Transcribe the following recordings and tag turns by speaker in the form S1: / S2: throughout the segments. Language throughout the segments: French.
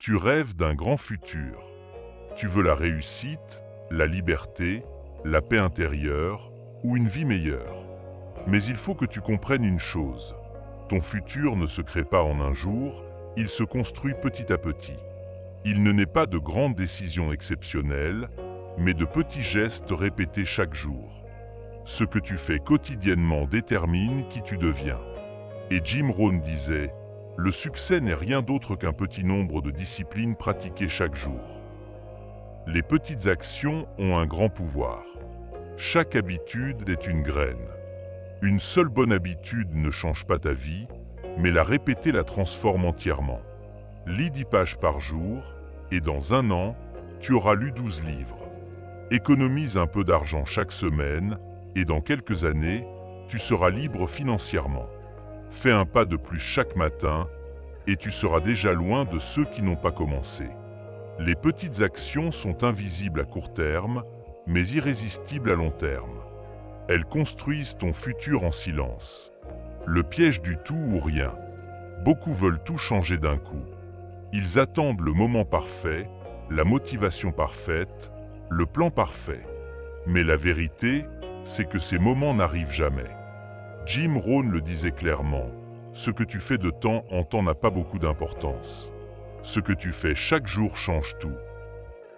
S1: Tu rêves d'un grand futur. Tu veux la réussite, la liberté, la paix intérieure ou une vie meilleure. Mais il faut que tu comprennes une chose. Ton futur ne se crée pas en un jour, il se construit petit à petit. Il ne naît pas de grandes décisions exceptionnelles, mais de petits gestes répétés chaque jour. Ce que tu fais quotidiennement détermine qui tu deviens. Et Jim Rohn disait, « Le succès n'est rien d'autre qu'un petit nombre de disciplines pratiquées chaque jour. » Les petites actions ont un grand pouvoir. Chaque habitude est une graine. Une seule bonne habitude ne change pas ta vie, mais la répéter la transforme entièrement. Lis 10 pages par jour, et dans un an, tu auras lu 12 livres. Économise un peu d'argent chaque semaine, et dans quelques années, tu seras libre financièrement. Fais un pas de plus chaque matin, et tu seras déjà loin de ceux qui n'ont pas commencé. Les petites actions sont invisibles à court terme, mais irrésistibles à long terme. Elles construisent ton futur en silence. Le piège du tout ou rien. Beaucoup veulent tout changer d'un coup. Ils attendent le moment parfait, la motivation parfaite, le plan parfait. Mais la vérité, c'est que ces moments n'arrivent jamais. Jim Rohn le disait clairement, « Ce que tu fais de temps en temps n'a pas beaucoup d'importance. Ce que tu fais chaque jour change tout.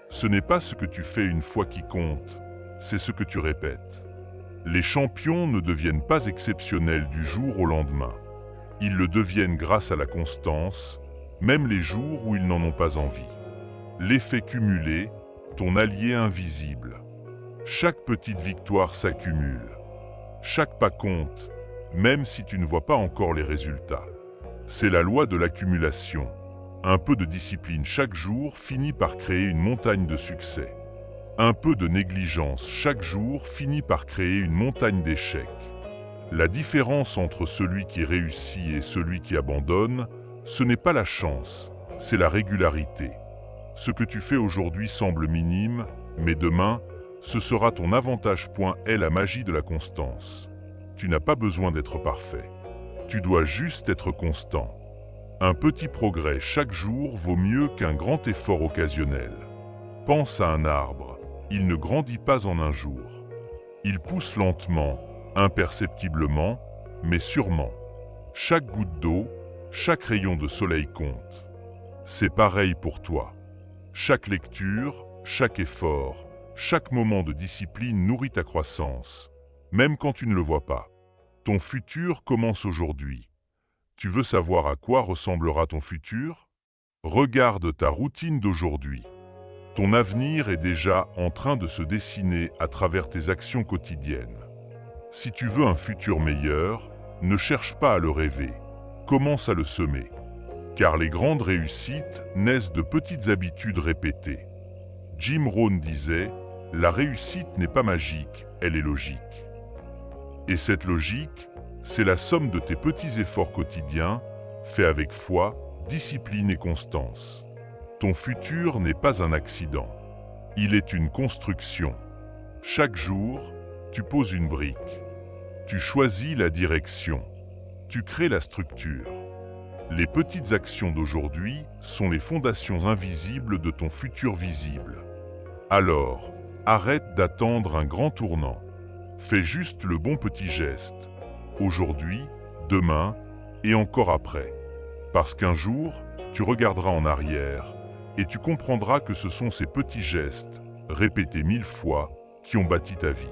S1: Ce n'est pas ce que tu fais une fois qui compte, c'est ce que tu répètes. » Les champions ne deviennent pas exceptionnels du jour au lendemain. Ils le deviennent grâce à la constance, même les jours où ils n'en ont pas envie. L'effet cumulé, ton allié invisible. Chaque petite victoire s'accumule. Chaque pas compte, même si tu ne vois pas encore les résultats. C'est la loi de l'accumulation. Un peu de discipline chaque jour finit par créer une montagne de succès. Un peu de négligence chaque jour finit par créer une montagne d'échecs. La différence entre celui qui réussit et celui qui abandonne, ce n'est pas la chance, c'est la régularité. Ce que tu fais aujourd'hui semble minime, mais demain, ce sera ton avantage. Est la magie de la constance. Tu n'as pas besoin d'être parfait. Tu dois juste être constant. Un petit progrès chaque jour vaut mieux qu'un grand effort occasionnel. Pense à un arbre. Il ne grandit pas en un jour. Il pousse lentement, imperceptiblement, mais sûrement. Chaque goutte d'eau, chaque rayon de soleil compte. C'est pareil pour toi. Chaque lecture, chaque effort, chaque moment de discipline nourrit ta croissance, même quand tu ne le vois pas. Ton futur commence aujourd'hui. Tu veux savoir à quoi ressemblera ton futur? Regarde ta routine d'aujourd'hui. Ton avenir est déjà en train de se dessiner à travers tes actions quotidiennes. Si tu veux un futur meilleur, ne cherche pas à le rêver. Commence à le semer. Car les grandes réussites naissent de petites habitudes répétées. Jim Rohn disait, « La réussite n'est pas magique, elle est logique. » Et cette logique, c'est la somme de tes petits efforts quotidiens, faits avec foi, discipline et constance. Ton futur n'est pas un accident. Il est une construction. Chaque jour, tu poses une brique. Tu choisis la direction. Tu crées la structure. Les petites actions d'aujourd'hui sont les fondations invisibles de ton futur visible. Alors, arrête d'attendre un grand tournant. Fais juste le bon petit geste. Aujourd'hui, demain et encore après. Parce qu'un jour, tu regarderas en arrière et tu comprendras que ce sont ces petits gestes, répétés 1000 fois, qui ont bâti ta vie.